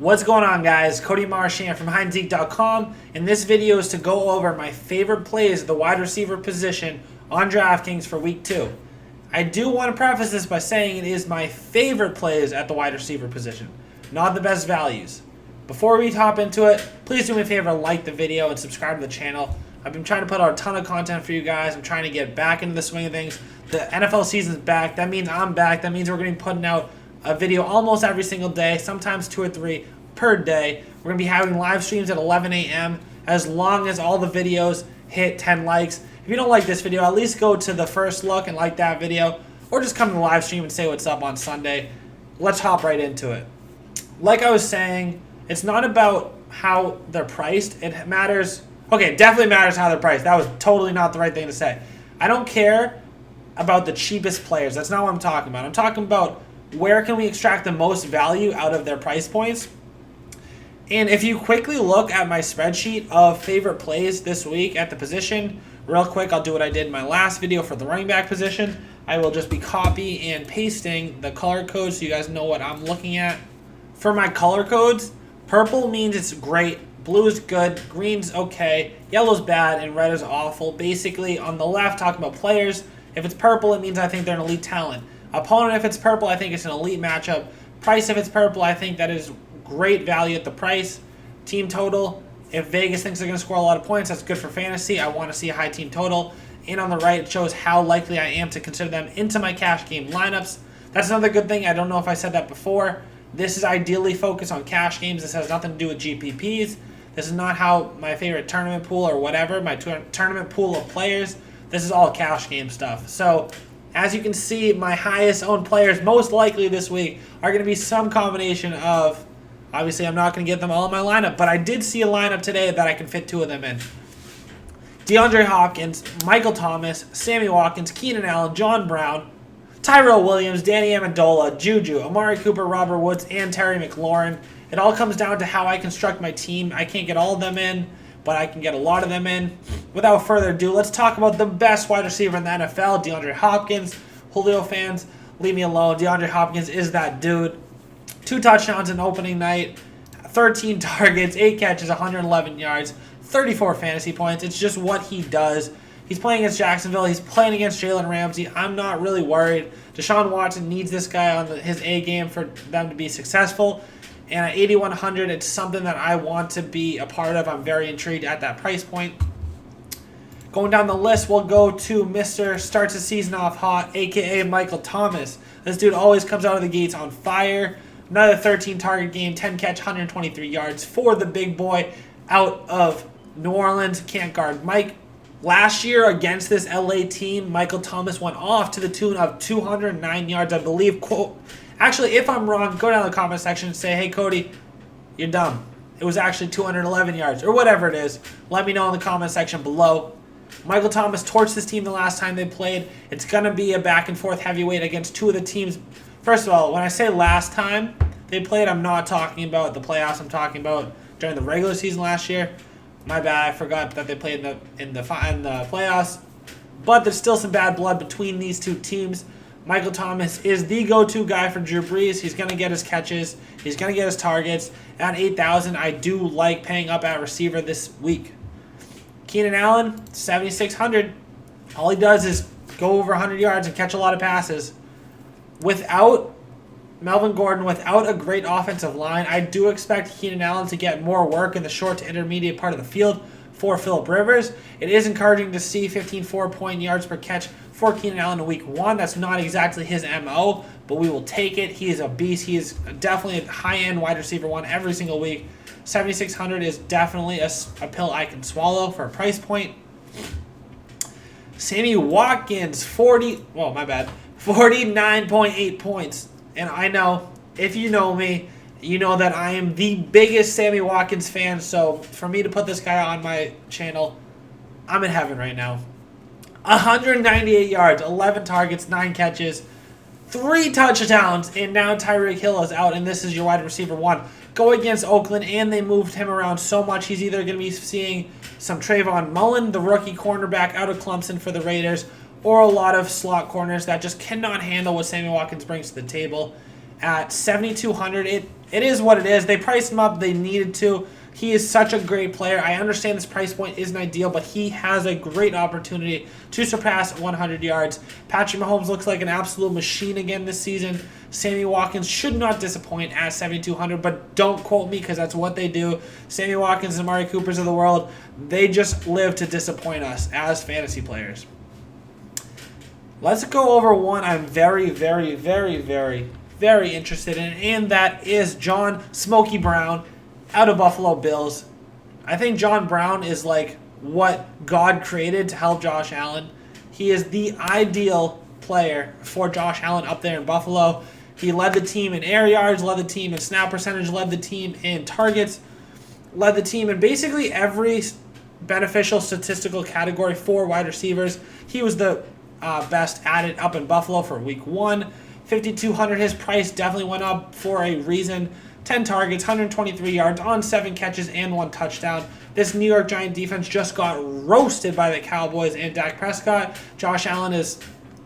What's going on, guys? Cody Marchand from HindZeke.com, and this video is to go over my favorite plays at the wide receiver position on Draftkings for Week 2. I do want to preface this by saying it is my favorite plays at the wide receiver position, not the best values. Before we hop into it, please do me a favor, like the video and subscribe to the channel. I've been trying to put out a ton of content for you guys. I'm trying to get back into the swing of things. The NFL season's back. That means I'm back. That means we're going to be putting out a video almost every single day, sometimes 2 or 3 per day. We're going to be having live streams at 11 a.m. as long as all the videos hit 10 likes. If you don't like this video, at least go to the first look and like that video, or just come to the live stream and say what's up on Sunday. Let's hop right into it. Like I was saying, it's not about how they're priced. It matters. Okay, it definitely matters how they're priced. That was totally not the right thing to say. I don't care about the cheapest players. That's not what I'm talking about. I'm talking about where can we extract the most value out of their price points. And if you quickly look at my spreadsheet of favorite plays this week at the position, real quick, I'll do what I did in my last video for the running back position. I will just be copy and pasting the color codes so you guys know what I'm looking at. For my color codes, purple means it's great, blue is good, green's okay, yellow's bad, and red is awful. Basically, on the left, talking about players, if it's purple, it means I think they're an elite talent. Opponent, if it's purple, I think it's an elite matchup. Price, if it's purple, I think that is great value at the price. Team total, if Vegas thinks they're going to score a lot of points, that's good for fantasy. I want to see a high team total. And on the right, it shows how likely I am to consider them into my cash game lineups. That's another good thing. I don't know if I said that before. This is ideally focused on cash games. This has nothing to do with GPPs. This is not how my favorite tournament pool or whatever, my tournament pool of players. This is all cash game stuff. So, as you can see, my highest owned players most likely this week are going to be some combination of, obviously I'm not going to get them all in my lineup, but I did see a lineup today that I can fit 2 of them in. DeAndre Hopkins, Michael Thomas, Sammy Watkins, Keenan Allen, John Brown, Tyrell Williams, Danny Amendola, Juju, Amari Cooper, Robert Woods, and Terry McLaurin. It all comes down to how I construct my team. I can't get all of them in, but I can get a lot of them in. Without further ado, let's talk about the best wide receiver in the NFL, DeAndre Hopkins. Julio fans, leave me alone. DeAndre Hopkins is that dude. 2 touchdowns in opening night, 13 targets, 8 catches, 111 yards, 34 fantasy points. It's just what he does. He's playing against Jacksonville. He's playing against Jalen Ramsey. I'm not really worried. Deshaun Watson needs this guy on his A game for them to be successful. And at 8,100, it's something that I want to be a part of. I'm very intrigued at that price point. Going down the list, we'll go to Mr. Starts the Season Off Hot, a.k.a. Michael Thomas. This dude always comes out of the gates on fire. Another 13-target game, 10-catch, 123 yards for the big boy out of New Orleans. Can't guard Mike. Last year against this LA team, Michael Thomas went off to the tune of 209 yards, I believe. Quote. Actually, if I'm wrong, go down in the comment section and say, hey, Cody, you're dumb. It was actually 211 yards, or whatever it is. Let me know in the comment section below. Michael Thomas torched this team the last time they played. It's going to be a back-and-forth heavyweight against 2 of the teams. First of all, when I say last time they played, I'm not talking about the playoffs. I'm talking about during the regular season last year. My bad, I forgot that they played in the playoffs. But there's still some bad blood between these 2 teams. Michael Thomas is the go-to guy for Drew Brees. He's going to get his catches. He's going to get his targets. At 8,000, I do like paying up at receiver this week. Keenan Allen, 7,600. All he does is go over 100 yards and catch a lot of passes. Without Melvin Gordon, without a great offensive line, I do expect Keenan Allen to get more work in the short to intermediate part of the field for Phillip Rivers. It is encouraging to see 15 4-point yards per catch for Keenan Allen in week 1. That's not exactly his MO, but we will take it. He is a beast. He is definitely a high-end wide receiver 1 every single week. 7,600 is definitely a pill I can swallow for a price point. Sammy Watkins, 49.8 points. And I know, if you know me, you know that I am the biggest Sammy Watkins fan. So for me to put this guy on my channel, I'm in heaven right now. 198 yards, 11 targets, 9 catches, 3 touchdowns, and now Tyreek Hill is out, and this is your wide receiver 1. Go against Oakland, and they moved him around so much. He's either going to be seeing some Trayvon Mullen, the rookie cornerback out of Clemson for the Raiders, or a lot of slot corners that just cannot handle what Sammy Watkins brings to the table. at 7,200. It is what it is. They priced him up. They needed to. He is such a great player. I understand this price point isn't ideal, but he has a great opportunity to surpass 100 yards. Patrick Mahomes looks like an absolute machine again this season. Sammy Watkins should not disappoint at 7,200, but don't quote me because that's what they do. Sammy Watkins and Amari Coopers of the world, they just live to disappoint us as fantasy players. Let's go over one I'm very, very, very, very, very interested in, and that is John Smokey Brown out of Buffalo Bills. I think John Brown is like what God created to help Josh Allen. He is the ideal player for Josh Allen up there in Buffalo. He led the team in air yards, led the team in snap percentage, led the team in targets, led the team in basically every beneficial statistical category for wide receivers. He was the best at it up in Buffalo for week 1. 5,200, his price definitely went up for a reason. 10 targets, 123 yards on 7 catches and 1 touchdown. This New York Giant defense just got roasted by the Cowboys and Dak Prescott. Josh Allen is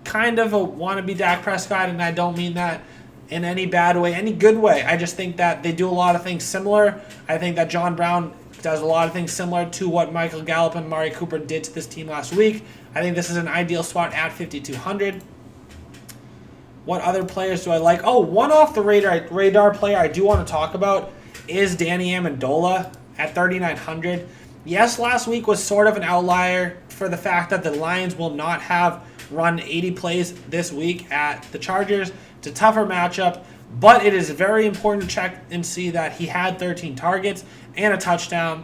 kind of a wannabe Dak Prescott, and I don't mean that in any bad way, any good way. I just think that they do a lot of things similar. I think that John Brown does a lot of things similar to what Michael Gallup and Amari Cooper did to this team last week. I think this is an ideal spot at 5,200. What other players do I like? Oh, one off the radar player I do want to talk about is Danny Amendola at 3,900. Yes, last week was sort of an outlier for the fact that the Lions will not have run 80 plays this week at the Chargers. It's a tougher matchup, but it is very important to check and see that he had 13 targets and a touchdown.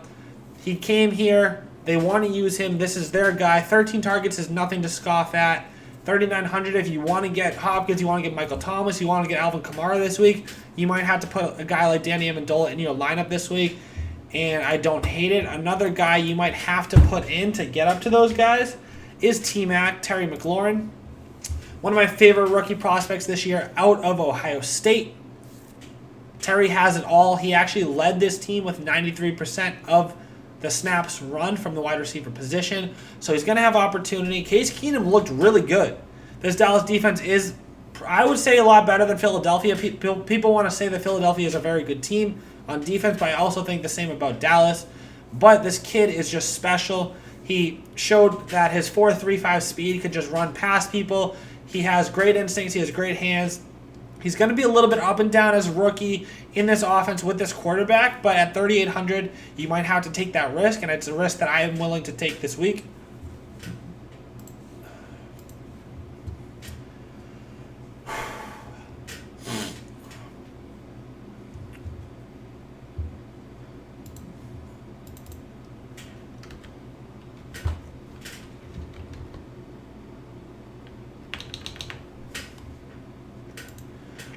He came here. They want to use him. This is their guy. 13 targets is nothing to scoff at. 3,900, if you want to get Hopkins, you want to get Michael Thomas, you want to get Alvin Kamara this week, you might have to put a guy like Danny Amendola in your lineup this week, and I don't hate it. Another guy you might have to put in to get up to those guys is T-Mac, Terry McLaurin. One of my favorite rookie prospects this year out of Ohio State. Terry has it all. He actually led this team with 93% of the snaps run from the wide receiver position. So he's going to have opportunity. Case Keenum looked really good. This Dallas defense is, I would say, a lot better than Philadelphia. People want to say that Philadelphia is a very good team on defense, but I also think the same about Dallas. But this kid is just special. He showed that his 4.35 speed could just run past people. He has great instincts. He has great hands. He's going to be a little bit up and down as a rookie in this offense with this quarterback, but at 3,800, you might have to take that risk, and it's a risk that I am willing to take this week.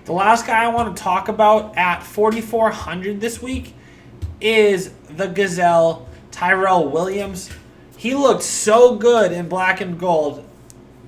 The last guy I want to talk about at 4,400 this week is the Gazelle, Tyrell Williams. He looked so good in black and gold.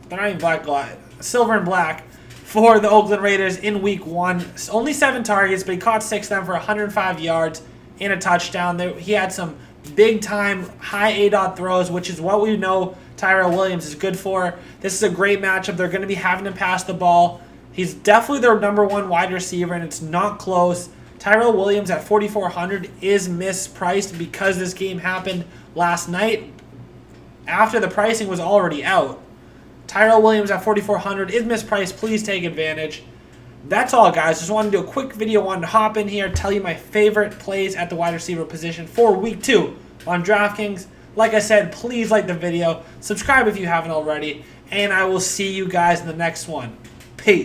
They're not even black, silver and black for the Oakland Raiders in week 1. Only 7 targets, but he caught 6 of them for 105 yards and a touchdown. He had some big-time high A-dot throws, which is what we know Tyrell Williams is good for. This is a great matchup. They're going to be having him pass the ball. He's definitely their number 1 wide receiver, and it's not close. Tyrell Williams at 4,400 is mispriced because this game happened last night after the pricing was already out. Tyrell Williams at 4,400 is mispriced. Please take advantage. That's all, guys. Just wanted to do a quick video. Wanted to hop in here, tell you my favorite plays at the wide receiver position for week 2 on Draftkings. Like I said, please like the video. Subscribe if you haven't already. And I will see you guys in the next one. Peace.